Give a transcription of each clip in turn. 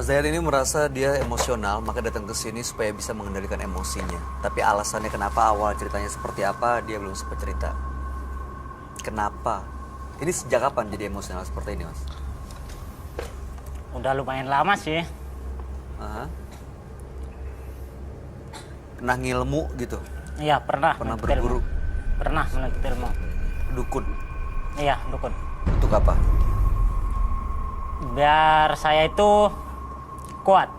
Mas Dayat ini merasa dia emosional, maka datang ke sini supaya bisa mengendalikan emosinya. Tapi alasannya kenapa awal ceritanya seperti apa, dia belum sempat cerita. Kenapa? Ini sejak kapan jadi emosional seperti ini, Mas? Udah lumayan lama sih. Aha. Pernah ngilmu gitu? Iya, pernah. Pernah menuntut berguru? ilmu. Pernah menuntut ilmu. Dukun? Iya, dukun. Untuk apa? Biar saya itu kuat.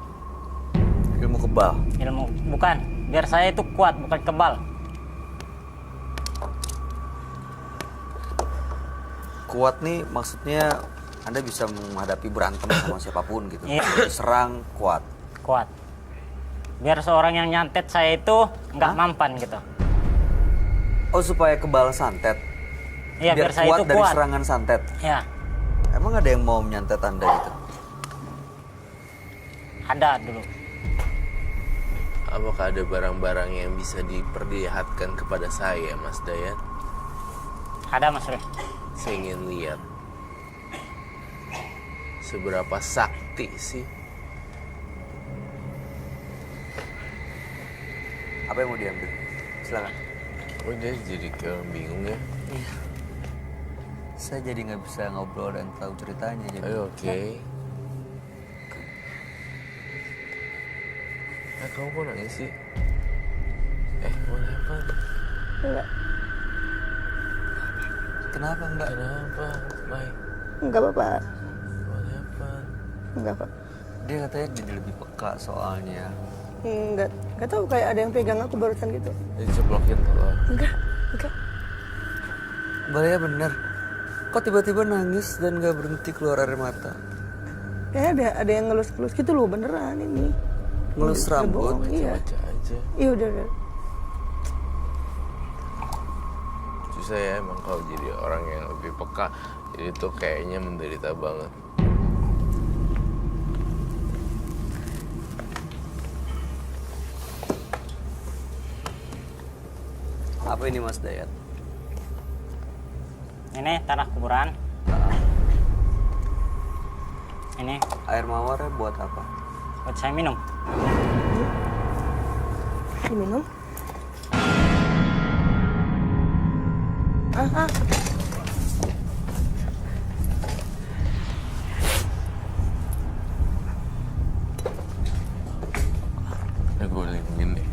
Ilmu kebal? Ilmu, bukan. Biar saya itu kuat, bukan kebal. Kuat nih maksudnya Anda bisa menghadapi berantem sama siapapun gitu. Iya. Serang kuat. Kuat. Biar seorang yang nyantet saya itu nggak mampan gitu. Oh, supaya kebal santet. Iya, biar saya kuat itu dari kuat. serangan santet. Ya, Emang ada yang mau menyantet Anda gitu? ada dulu. Apakah ada barang-barang yang bisa diperlihatkan kepada saya, Mas Dayat? Ada, Mas Rif. Saya ingin lihat seberapa sakti sih. Apa yang mau diambil? Silakan. Oh, dia jadi kayak bingung ya. Iya. Saya jadi nggak bisa ngobrol dan tahu ceritanya. Jadi. Ayo, oke. Kamu kok nangis sih? What happened? Enggak, Kenapa Mbak? Kenapa? Mai, enggak apa-apa. what happened? Enggak, Pak. Dia katanya jadi lebih peka soalnya. Enggak tahu kayak ada yang pegang aku barusan gitu. Diceplokin telur. Enggak. Bahaya bener. Kok tiba-tiba nangis dan nggak berhenti keluar air mata? Kayak ada yang ngelus-ngelus gitu loh, beneran ini. Ngelus Nggak rambut? bohong, iya. Baca aja. Iya udah. Susah ya emang kalau jadi orang yang lebih peka. Jadi tuh kayaknya menderita banget. Apa ini Mas Dayat? Ini tanah kuburan. Ini Air mawarnya buat apa? buat saya minum. Diminum. Ah. Ya gue lindungin deh.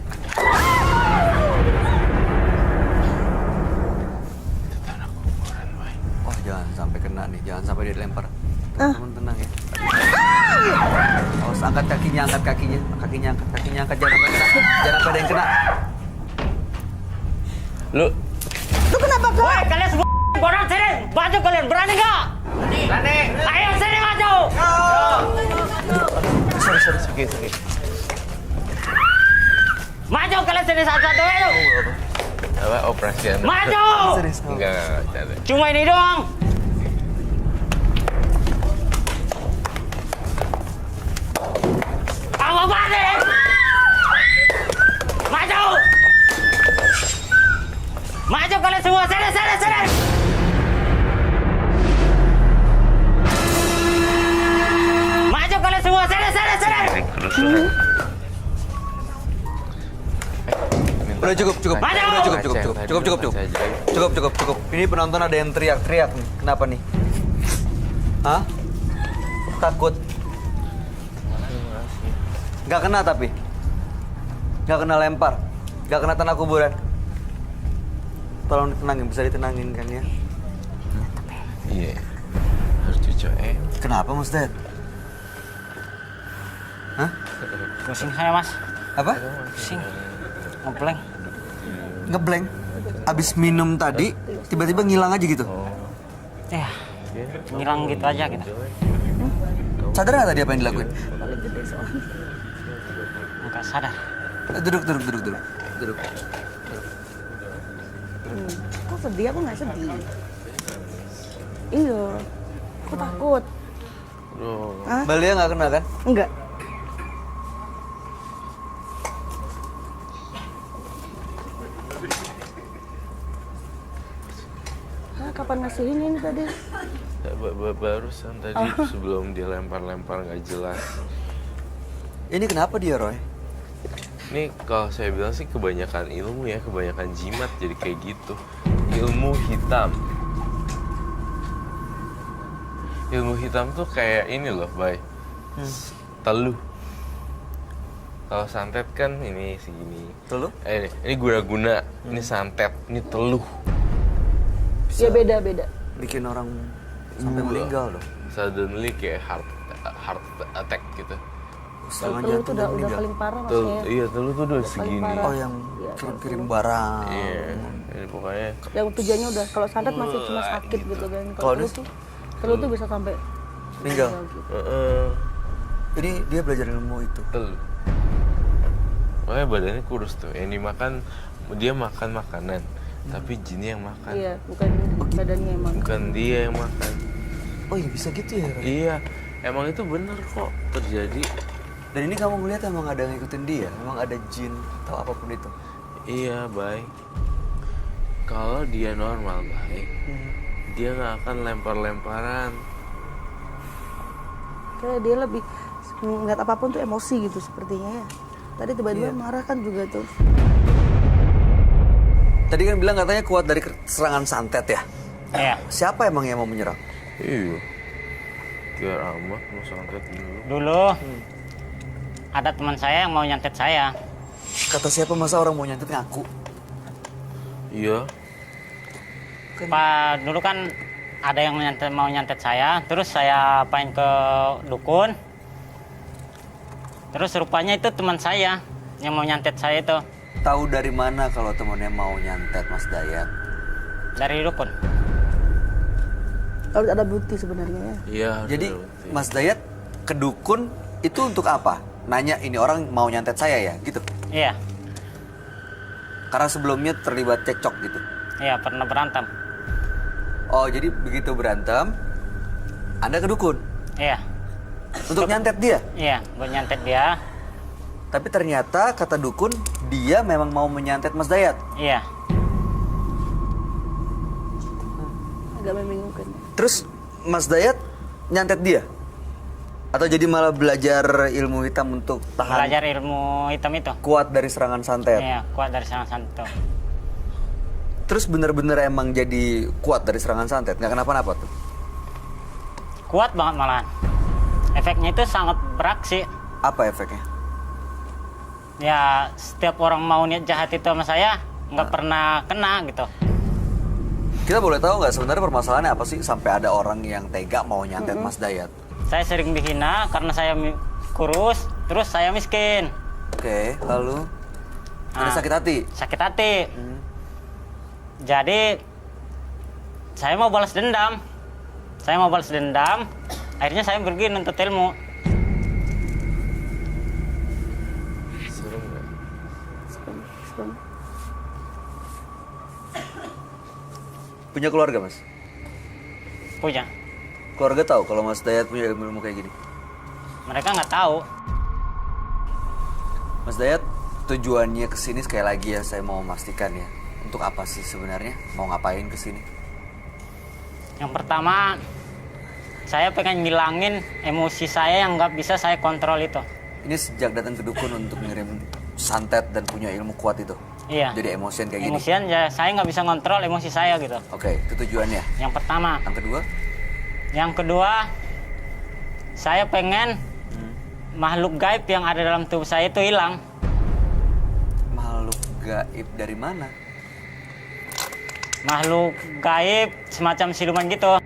Itu tanah kuburan, Mai. Wah, jangan sampai kena nih, jangan sampai dia dilempar. Teman tenang ya. Awas, angkat kakinya, kakinya angkat, jangan sampai kena, jangan sampai ada yang kena. Lu Lu kenapa, Kak? Woi, kalian semua bodoh sini. Maju kalian, berani nggak? Berani. Ayo sini maju. sorry. Sakit. Maju kalian sini satu-satu ayo. Apa operasi anak? Maju. Enggak, canda. Cuma ini doang. Kamu balik. Maju. Maju kalian semua, sini. Maju kalian semua, sini. Udah cukup. Maju. Udah cukup. Ini penonton ada yang teriak-teriak nih. Kenapa nih? Hah? Takut? Gak kena tapi? Gak kena lempar? Gak kena tanah kuburan? Tolong ditenangin, bisa ditenangin kan ya? Iya. Harus dicoek. Kenapa Mas Dayat? Hah? Pusing saya, Mas. Apa? Pusing. Ngepleng. Ngeblank? Abis minum tadi, tiba-tiba ngilang aja gitu? Ya, ngilang gitu aja gitu. Sadar nggak tadi apa yang dilakuin? Enggak sadar. Duduk. Kok sedih? Aku nggak sedih. Iya. Aku takut. Hah? Balia nggak kena kan? Enggak. Kapan ngasihin ini tadi? Barusan tadi sebelum dia lempar-lempar nggak jelas. Ini kenapa dia, Roy? Ini kalau saya bilang sih kebanyakan ilmu ya, kebanyakan jimat jadi kayak gitu. Ilmu hitam. Ilmu hitam tuh kayak ini loh, Bay. Teluh. Kalau santet kan ini segini. Teluh? Ini guna-guna. Ini santet, ini teluh. Ya beda-beda. Bikin orang sampai meninggal loh. Suddenly kayak heart attack gitu. Serangan Teluh itu jantung udah dan meninggal. paling parah Tuh, maksudnya. iya teluh tuh udah Paling segini. parah. Oh, yang Iya, kirim-kirim barang. Iya, ini pokoknya Yang tujuannya udah, kalau santet masih cuma sakit gitu kan. Kalau Kalau dia- teluh tuh bisa sampai Meninggal. gitu. Ini dia belajar ilmu itu. teluh. Makanya badannya kurus tuh. Yang dimakan, dia makan makanan, tapi jinnya yang makan. Iya, bukan badannya emang. Bukan dia yang makan. Oh iya bisa gitu ya, Roy? Iya, emang itu bener kok terjadi. Dan ini kamu ngeliat emang ada yang ngikutin dia? Emang ada jin atau apapun itu? Iya, baik. Kalau dia normal, baik. Dia nggak akan lempar-lemparan. Kayak dia lebih ngeliat apapun tuh emosi gitu sepertinya ya. Tadi tiba-tiba marah kan juga tuh. Tadi kan bilang katanya kuat dari serangan santet ya? Iya. Siapa emang yang mau menyerang? Iya. Biar amat mau santet dulu. Dulu ada teman saya yang mau nyantet saya. Kata siapa masa orang mau nyantet ngaku? Iya. Pak dulu kan ada yang mau nyantet saya, terus saya main ke dukun. Terus rupanya itu teman saya yang mau nyantet saya itu Tahu dari mana kalau temennya mau nyantet Mas Dayat? dari dukun. Harus ada bukti sebenarnya ya. Iya. Jadi betul. Mas Dayat ke dukun itu untuk apa? Nanya ini orang mau nyantet saya ya gitu? Iya, Karena sebelumnya terlibat cekcok gitu? iya pernah berantem. Oh jadi begitu berantem, Anda ke dukun? Iya, Untuk nyantet dia? iya buat nyantet dia. Tapi ternyata kata dukun, dia memang mau menyantet Mas Dayat. Iya, Agak membingungkan. Terus Mas Dayat nyantet dia? Atau jadi malah belajar ilmu hitam untuk tahan belajar ilmu hitam itu. kuat dari serangan santet? Iya, kuat dari serangan santet itu. Terus bener-bener emang jadi kuat dari serangan santet? Nggak kenapa-napa tuh? Kuat banget malahan. Efeknya itu sangat beraksi. Apa efeknya? Ya setiap orang mau niat jahat itu sama saya nggak pernah kena gitu. Kita boleh tahu nggak sebenarnya permasalahannya apa sih sampai ada orang yang tega mau nyantet Mas Dayat? Saya sering dihina karena saya kurus, terus saya miskin, Oke, lalu ada Ah. sakit hati. sakit hati. Jadi saya mau balas dendam. Akhirnya saya pergi nuntut ilmu. Serem nggak? Serem. Punya keluarga Mas? Punya. Keluarga tahu kalau Mas Dayat punya ilmu-ilmu kayak gini? Mereka nggak tahu. Mas Dayat tujuannya ke sini sekali lagi ya saya mau memastikan ya. Untuk apa sih sebenarnya? Mau ngapain ke sini? Yang pertama, saya pengen ngilangin emosi saya yang nggak bisa saya kontrol itu. Ini sejak datang ke dukun untuk ngirim santet dan punya ilmu kuat itu. Iya. Jadi emosian kayak gini. Emosian ya saya nggak bisa kontrol emosi saya gitu. Oke, itu tujuannya. Yang pertama. Yang kedua, Yang kedua, saya pengen makhluk gaib yang ada dalam tubuh saya itu hilang. makhluk gaib dari mana? Makhluk gaib semacam siluman gitu.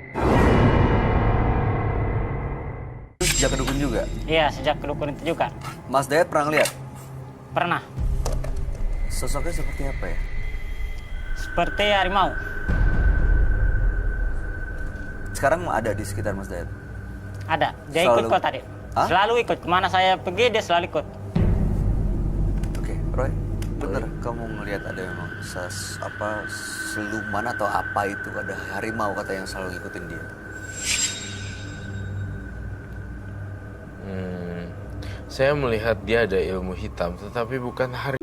Itu sejak ke dukun juga. Iya, sejak kedukun itu juga. Mas Dayat pernah lihat? Pernah. Sosoknya seperti apa ya? Seperti harimau. Sekarang ada di sekitar Mas Dayat? Ada. Dia Selalu. ikut kok tadi. Hah? Selalu ikut. Kemana saya pergi, dia selalu ikut. Oke, Roy, bener kamu ngelihat ada memang siluman atau apa itu, ada harimau kata yang selalu ngikutin dia. Saya melihat dia ada ilmu hitam, tetapi bukan hari.